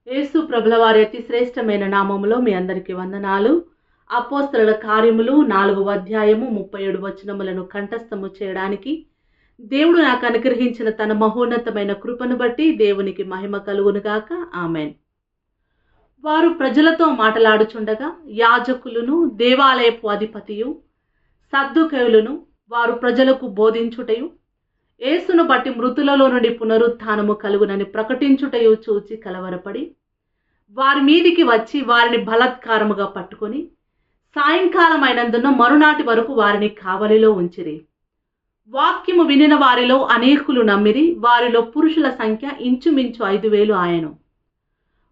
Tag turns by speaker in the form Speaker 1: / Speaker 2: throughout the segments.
Speaker 1: యేసు ప్రభుల వారి అతి శ్రేష్టమైన నామములో మీ అందరికీ వందనాలు. అపోస్తలుల కార్యములు 4వ అధ్యాయము 37 వచనములను కంఠస్థము చేయడానికి దేవుడు నాకు అనుగ్రహించిన తన మహోన్నతమైన కృపను బట్టి దేవునికి మహిమ కలుగునుగాక. ఆమెన్. వారు ప్రజలతో మాట్లాడుచుండగా యాజకులను, దేవాలయపు అధిపతియు, సద్దుకయులను వారు ప్రజలకు బోధించుటయు, యేసును బట్టి మృతులలో నుండి పునరుత్థానము కలుగునని ప్రకటించుటయు చూచి కలవరపడి వారి మీదికి వచ్చి వారిని బలాత్కారముగా పట్టుకొని సాయంకాలం అయినందున మరునాటి వరకు వారిని కావలిలో ఉంచిరి. వాక్యము వినిన వారిలో అనేకులు నమ్మిరి. వారిలో పురుషుల సంఖ్య ఇంచుమించు 5,000 ఆయను.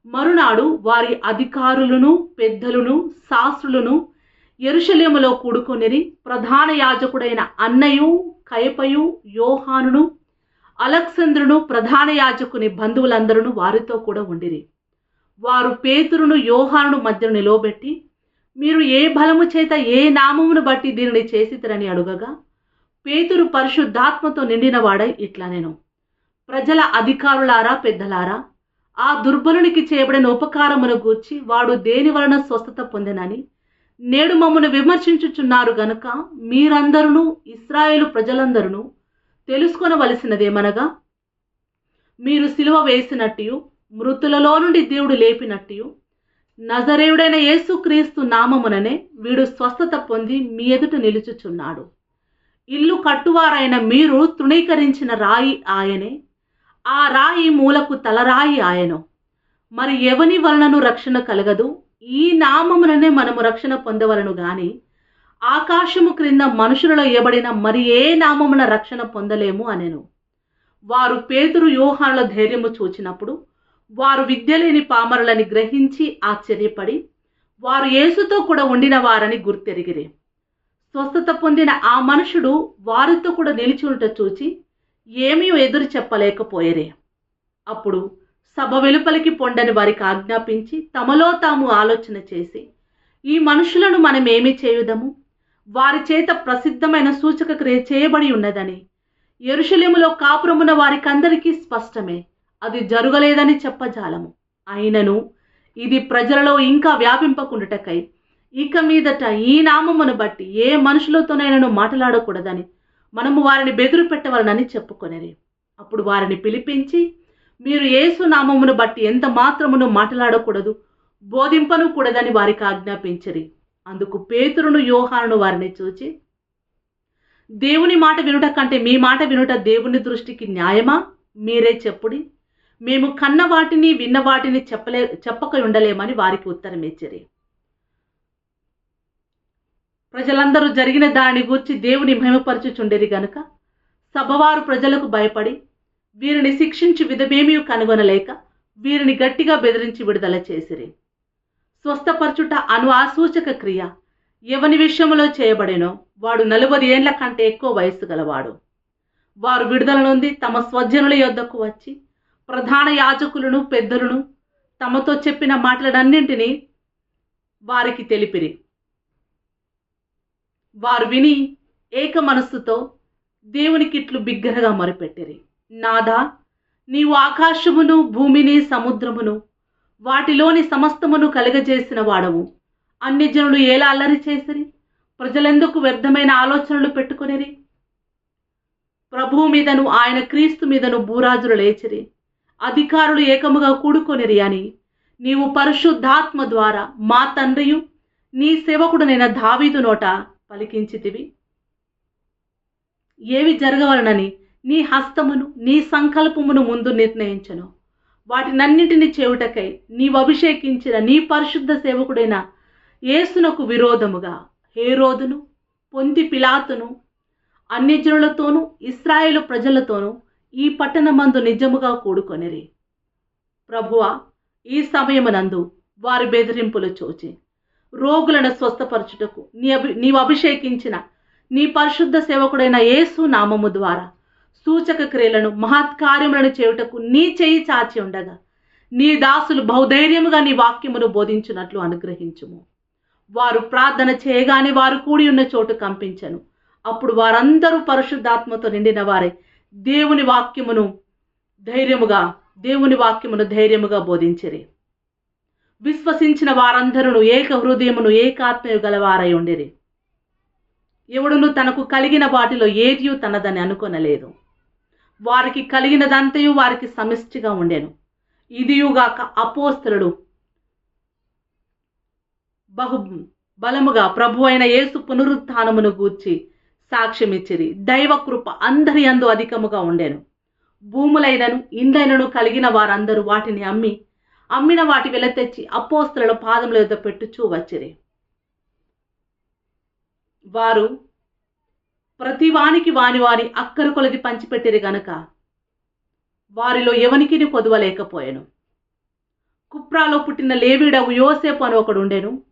Speaker 1: మరునాడు వారి అధికారులను, పెద్దలను, శాస్త్రులను యెరూషలేములో కూడుకొనిరి. ప్రధాన యాజకుడైన అన్నయు, కయపయు, యోహానును, అలెగ్జంద్రును, ప్రధాన యాజకుని బంధువులందరూ వారితో కూడా ఉండిరి. వారు పేతురును, యోహానును మధ్య నిలవబెట్టి, మీరు ఏ బలము చేత ఏ నామమును బట్టి దీనిని చేసితరని అడుగగా, పేతురు పరిశుద్ధాత్మతో నిండినవాడై ఇట్లా నేను, ప్రజల అధికారులారా, పెద్దలారా, ఆ దుర్బలునికి చేయబడిన ఉపకారమును గూర్చి వాడు దేని వలన స్వస్థత పొందెనని నేడు మమ్మను విమర్శించుచున్నారు గనుక మీరందరూ, ఇశ్రాయేలు ప్రజలందరూ తెలుసుకొనవలసినదేమనగా, మీరు సిలువ వేసినట్టు, మృతులలో నుండి దేవుడు లేపినట్టు, నజరేయుడైన యేసుక్రీస్తు నామముననే వీడు స్వస్థత పొంది మీ ఎదుట నిలుచుచున్నాడు. ఇల్లు కట్టువారైన మీరు తృణీకరించిన రాయి ఆయనే, ఆ రాయి మూలకు తలరాయి ఆయను. మరి ఎవని వలనను రక్షణ కలగదు, ఈ నామముననే మనము రక్షణ పొందవలను గాని ఆకాశము క్రింద మనుషులలో ఇవ్వబడిన మరి ఏ నామమున రక్షణ పొందలేము అనెను. వారు పేతురు, యోహానుల ధైర్యము చూచినప్పుడు వారు విద్య లేని పామరులని గ్రహించి ఆశ్చర్యపడి వారు యేసుతో కూడా ఉండిన వారని గుర్తెరిగిరి. స్వస్థత పొందిన ఆ మనుషుడు వారితో కూడా నిలిచి ఉంట చూచి ఏమీ ఎదురు చెప్పలేకపోయేరే. అప్పుడు సభ వెలుపలికి పొండని వారికి ఆజ్ఞాపించి తమలో తాము ఆలోచన చేసి, ఈ మనుషులను మనం ఏమి చేయుదము? వారి చేత ప్రసిద్ధమైన సూచక క్రియ చేయబడి ఉన్నదని యెరూషలేములో కాపురమున వారికందరికీ స్పష్టమే. అది జరగలేదని చెప్పజాలము. అయినను ఇది ప్రజలలో ఇంకా వ్యాపింపకుండుటకై ఇక మీదట ఈ నామమును బట్టి ఏ మనుషులతోనైనా మాట్లాడకూడదని మనము వారిని బెదురు పెట్టవలనని చెప్పుకొనిరి. అప్పుడు వారిని పిలిపించి, మీరు యేసు నామమును బట్టి ఎంత మాత్రమును మాట్లాడకూడదు, బోధింపను కూడదని వారికి ఆజ్ఞాపించిరి. అందుకు పేతురును, యోహానును వారిని చూచి, దేవుని మాట వినుట కంటే మీ మాట వినుట దేవుని దృష్టికి న్యాయమా? మీరే చెప్పుడి. మేము కన్న వాటిని విన్న వాటిని చెప్పక ఉండలేమని వారికి ఉత్తరం ఇచ్చిరి. ప్రజలందరూ జరిగిన దానిని గూర్చి దేవుని మహిమపరచుచుండేది గనుక సభవారు ప్రజలకు భయపడి వీరిని శిక్షించి విధమేమీ కనుగొనలేక వీరిని గట్టిగా బెదిరించి విడుదల చేసిరి. స్వస్థపరచుట అను ఆ సూచక క్రియ ఎవని విషయంలో చేయబడేనో వాడు 40 ఏండ్ల కంటే ఎక్కువ వయస్సు గలవాడు. వారు విడుదల నొంది తమ స్వజనుల యొద్దకు వచ్చి ప్రధాన యాజకులను, పెద్దలను తమతో చెప్పిన మాటలన్నింటినీ వారికి తెలిపిరి. వారు విని ఏక మనస్సుతో దేవునికి ఇట్లు బిగ్గరగా మొరపెట్టిరి, నాదా, నీవు ఆకాశమును, భూమిని, సముద్రమును వాటిలోని సమస్తమును కలుగజేసిన వాడవు. అన్ని జనులు ఎలా అల్లరి చేసిరి? ప్రజలెందుకు వ్యర్థమైన ఆలోచనలు పెట్టుకొనిరి? ప్రభువు మీదను ఆయన క్రీస్తు మీదను భూరాజులు లేచిరి, అధికారులు ఏకముగా కూడుకొనిరి అని నీవు పరిశుద్ధాత్మ ద్వారా మా తండ్రియు నీ సేవకుడనైన దావీదు నోట పలికించితివి. ఏవి జరగవలనని నీ హస్తమును, నీ సంకల్పమును ముందు నిర్ణయించను. వాటినన్నింటినీ చేయుటకై నీవు అభిషేకించిన నీ పరిశుద్ధ సేవకుడైన యేసునకు విరోధముగా హేరోదును, పొంతి పిలాతును, అన్ని జనులతోనూ ఇశ్రాయేలు ప్రజలతోనూ ఈ పట్టణమందు నిజముగా కూడుకొనిరి. ప్రభువా, ఈ సమయమునందు వారి బెదిరింపులు చూచి రోగులను స్వస్థపరచుటకు నీవు అభిషేకించిన నీ పరిశుద్ధ సేవకుడైన యేసు నామము ద్వారా సూచక క్రియలను, మహత్కార్యములను చేయుటకు నీ చేయి చాచి ఉండగా నీ దాసులు బహుధైర్యముగా నీ వాక్యమును బోధించున్నట్లు అనుగ్రహించుము. వారు ప్రార్థన చేయగానే వారు కూడి ఉన్న చోటు కంపించను. అప్పుడు వారందరూ పరిశుద్ధాత్మతో నిండిన వారే దేవుని వాక్యమును ధైర్యముగా బోధించిరి. విశ్వసించిన వారందరూ ఏక హృదయమును ఏకాత్మయు గలవారై ఉండిరి. ఎవడును తనకు కలిగిన వాటిలో ఏదియు తనదని అనుకొనలేదు. వారికి కలిగినదంతయు వారికి సమిష్టిగా ఉండెను. ఇదియుగాక అపోస్తలుడు బహు బలముగా ప్రభు అయిన యేసు పునరుత్థానమును గూర్చి సాక్ష్యమిచ్చిరి. దైవ కృప అందరి యందు అధికముగా ఉండెను. భూములైనను ఇండ్లైనను కలిగిన వారందరూ వాటిని అమ్మిన వాటి వెల తెచ్చి అపోస్తలుల పాదముల యొద్ద పెట్టుచూ వచ్చిరి. వారు ప్రతి వానికి వాని అక్కర కొలది పంచిపెట్టిరి గనుక వారిలో ఎవనికిని కొదవలేకపోయాను. కుప్రాలో పుట్టిన లేవీడవు యోసేపు అని ఒకడు ఉండెను.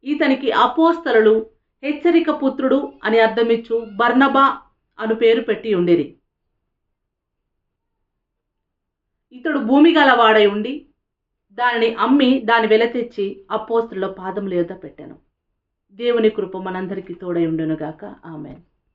Speaker 1: ఇతనికి అపోస్తలులు హెచ్చరిక పుత్రుడు అని అర్థమిచ్చు బర్నబా అను పేరు పెట్టి ఉండిరి. ఇతడు భూమి గలవాడై ఉండి దానిని అమ్మి దాని వెల తెచ్చి అపోస్తలుల పాదముల యొద్ద పెట్టెను. దేవుని కృప మనందరికీ తోడై ఉండునుగాక. ఆమేన్.